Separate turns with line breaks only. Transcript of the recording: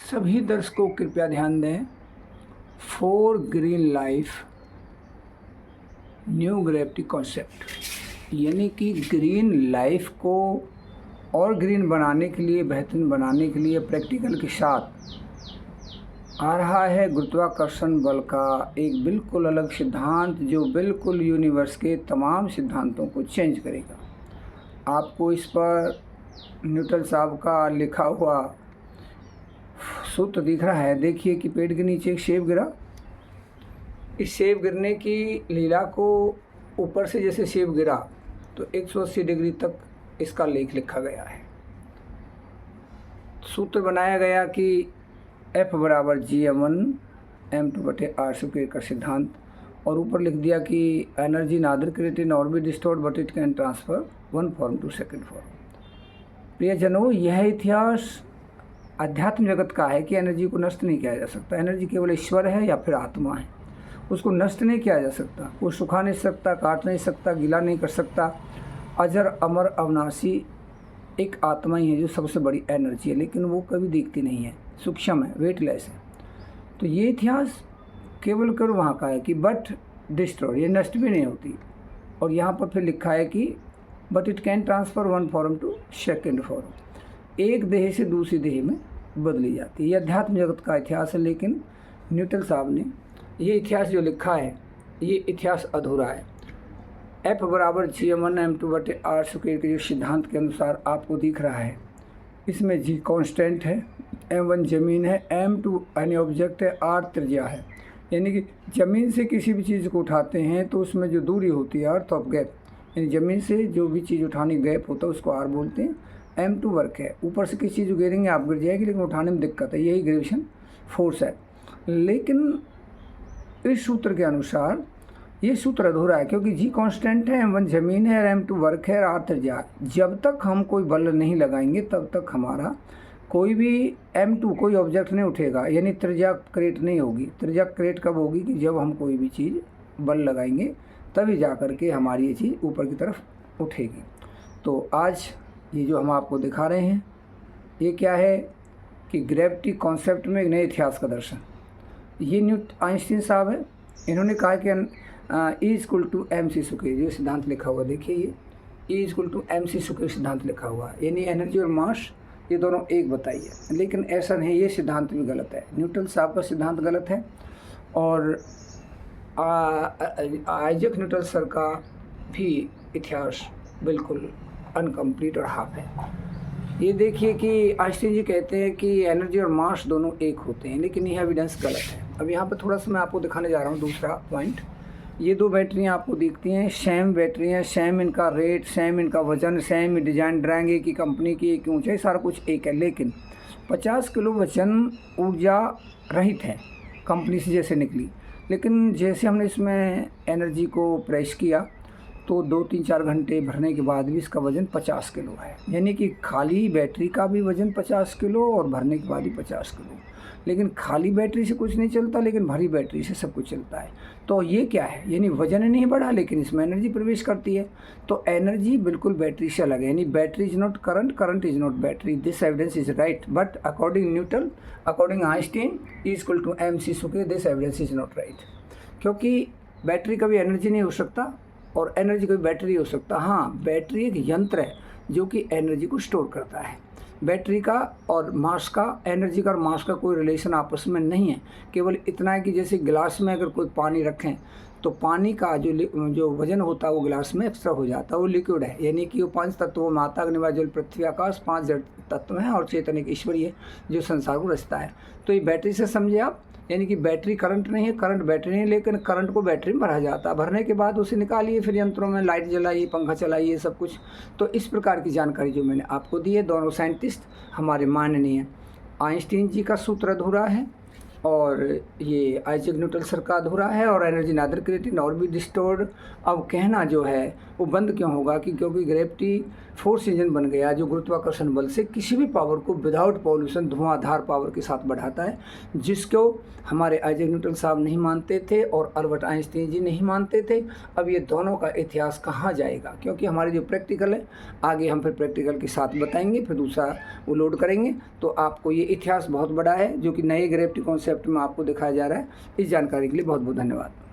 सभी दर्शकों कृपया ध्यान दें। For green life new gravity concept, यानी कि ग्रीन लाइफ को और ग्रीन बनाने के लिए, बेहतरीन बनाने के लिए प्रैक्टिकल के साथ आ रहा है गुरुत्वाकर्षण बल का एक बिल्कुल अलग सिद्धांत, जो बिल्कुल यूनिवर्स के तमाम सिद्धांतों को चेंज करेगा। आपको इस पर न्यूटन साहब का लिखा हुआ सूत्र दिख रहा है। देखिए कि पेड़ के नीचे एक सेब गिरा। इस सेब गिरने की लीला को ऊपर से जैसे सेब गिरा तो 180 डिग्री तक इसका लेख लिखा गया है। सूत्र बनाया गया कि F बराबर Gm1 m2/r² का सिद्धांत, और ऊपर लिख दिया कि एनर्जी नादर क्रिएटेड और be destroyed but it can transfer one form to second form. प्रियजनों, यह इतिहास अध्यात्म जगत का है कि एनर्जी को नष्ट नहीं किया जा सकता। एनर्जी केवल ईश्वर है या फिर आत्मा है, उसको नष्ट नहीं किया जा सकता। वो सुखा नहीं सकता, काट नहीं सकता, गीला नहीं कर सकता। अजर अमर अविनाशी एक आत्मा ही है जो सबसे बड़ी एनर्जी है, लेकिन वो कभी दिखती नहीं है, सूक्ष्म है, वेटलेस है। तो ये इतिहास केवल कर वहाँ का है कि बट डिस्ट्रॉय, ये नष्ट भी नहीं होती। और यहाँ पर फिर लिखा है कि but it can transfer one form to second form, एक देह से दूसरी देह में बदली जाती है। ये अध्यात्म जगत का इतिहास है, लेकिन न्यूटन साहब ने ये इतिहास जो लिखा है, ये इतिहास अधूरा है। F बराबर Gm1 m2/r² के जो सिद्धांत के अनुसार आपको दिख रहा है, इसमें G कांस्टेंट है, m1 ज़मीन है, m2 यानी ऑब्जेक्ट है, r त्रिज्या है। यानी कि ज़मीन से किसी भी चीज़ को उठाते हैं तो उसमें जो दूरी होती है, अर्थ ऑफ गैप, यानी ज़मीन से जो भी चीज़ उठाने गैप होता है उसको r बोलते हैं। m2 वर्क है, ऊपर से किसी चीज़ को गिरेंगे आप गिर जाएगी, लेकिन उठाने में दिक्कत है, यही ग्रेविटेशन फोर्स है। लेकिन इस सूत्र के अनुसार ये सूत्र अधूरा है, क्योंकि G कांस्टेंट है, m1 ज़मीन है और m2 वर्क है, r त्रिज्या। जब तक हम कोई बल नहीं लगाएंगे तब तक हमारा कोई भी m2 कोई ऑब्जेक्ट नहीं उठेगा, यानी त्रिज्या क्रिएट नहीं होगी। त्रिज्या क्रिएट कब होगी कि जब हम कोई भी चीज़ बल लगाएंगे, तभी जा कर के हमारी ये चीज़ ऊपर की तरफ उठेगी। तो आज ये जो हम आपको दिखा रहे हैं, ये क्या है कि ग्रेविटी कॉन्सेप्ट में एक नए इतिहास का दर्शन। ये आइंस्टीन साहब है, इन्होंने कहा कि E=mc², जो सिद्धांत लिखा हुआ देखिए, ये E=mc² सिद्धांत लिखा हुआ है, यानी एनर्जी और मास ये दोनों एक बताइए। लेकिन ऐसा नहीं, ये सिद्धांत भी गलत है। न्यूटन साहब का सिद्धांत गलत है, और आइजैक न्यूटन सर का भी इतिहास बिल्कुल अनकम्प्लीट और हाफ है। ये देखिए कि आइंस्टीन जी कहते हैं कि एनर्जी और मास दोनों एक होते हैं, लेकिन यह एविडेंस गलत है। अब यहाँ पर थोड़ा सा मैं आपको दिखाने जा रहा हूँ दूसरा पॉइंट। ये दो बैटरियाँ आपको दिखती हैं, सेम बैटरी हैं, सेम इनका रेट, सेम इनका वज़न, सेम डिज़ाइन, ड्राइंग एक ही कंपनी की, एक ही ऊँचाई, सारा कुछ एक है। लेकिन 50 किलो वजन ऊर्जा रहित है, कंपनी से जैसे निकली। लेकिन जैसे हमने इसमें एनर्जी को प्रेस किया तो 2-3-4 घंटे भरने के बाद भी इसका वज़न 50 किलो है। यानी कि खाली बैटरी का भी वज़न 50 किलो और भरने के बाद ही 50 किलो। लेकिन खाली बैटरी से कुछ नहीं चलता, लेकिन भरी बैटरी से सब कुछ चलता है। तो ये क्या है, यानी वज़न नहीं बढ़ा, लेकिन इसमें एनर्जी प्रवेश करती है। तो एनर्जी बिल्कुल बैटरी से अलग है, यानी battery is not current, current is not battery. This evidence is right, but according Newton, according Einstein, E=mc², this evidence is not right. क्योंकि बैटरी कभी एनर्जी नहीं हो सकता और एनर्जी कोई बैटरी हो सकता। हाँ, बैटरी एक यंत्र है जो कि एनर्जी को स्टोर करता है। बैटरी का और मास का, एनर्जी का और मास का कोई रिलेशन आपस में नहीं है। केवल इतना है कि जैसे गिलास में अगर कोई पानी रखें तो पानी का जो वजन होता है वो गिलास में एक्स्ट्रा हो जाता है, वो लिक्विड है। यानी कि वो 5 तत्वों में आता है, अग्नि, वायु, जल, पृथ्वी, आकाश, 5 जड़ तत्व हैं, और चेतन एक ईश्वरीय जो संसार को रचता है। तो ये बैटरी से समझे आप, यानी कि बैटरी करंट नहीं है, करंट बैटरी नहीं, लेकिन करंट को बैटरी में भरा जाता है। भरने के बाद उसे निकालिए, फिर यंत्रों में लाइट जलाइए, पंखा चलाइए, सब कुछ। तो इस प्रकार की जानकारी जो मैंने आपको दी है, दोनों साइंटिस्ट हमारे माननीय आइंस्टीन जी का सूत्र अधूरा है, और ये आइजैक न्यूटन सर का अधूरा है, और एनर्जी नादर क्रिएटेड और भी डिस्टोर्ड। अब कहना जो है वो बंद क्यों होगा कि क्योंकि ग्रेविटी फोर्स इंजन बन गया जो गुरुत्वाकर्षण बल से किसी भी पावर को विदाउट पॉल्यूशन धुआंधार पावर के साथ बढ़ाता है, जिसको हमारे आइजैक न्यूटन साहब नहीं मानते थे और अल्बर्ट आइंस्टीन जी नहीं मानते थे। अब ये दोनों का इतिहास कहाँ जाएगा, क्योंकि हमारे जो प्रैक्टिकल है आगे हम फिर प्रैक्टिकल के साथ बताएंगे, फिर दूसरा वो लोड करेंगे। तो आपको ये इतिहास बहुत बड़ा है जो कि नए ग्रेविटी कॉन्सेप्ट में आपको दिखाया जा रहा है। इस जानकारी के लिए बहुत बहुत धन्यवाद।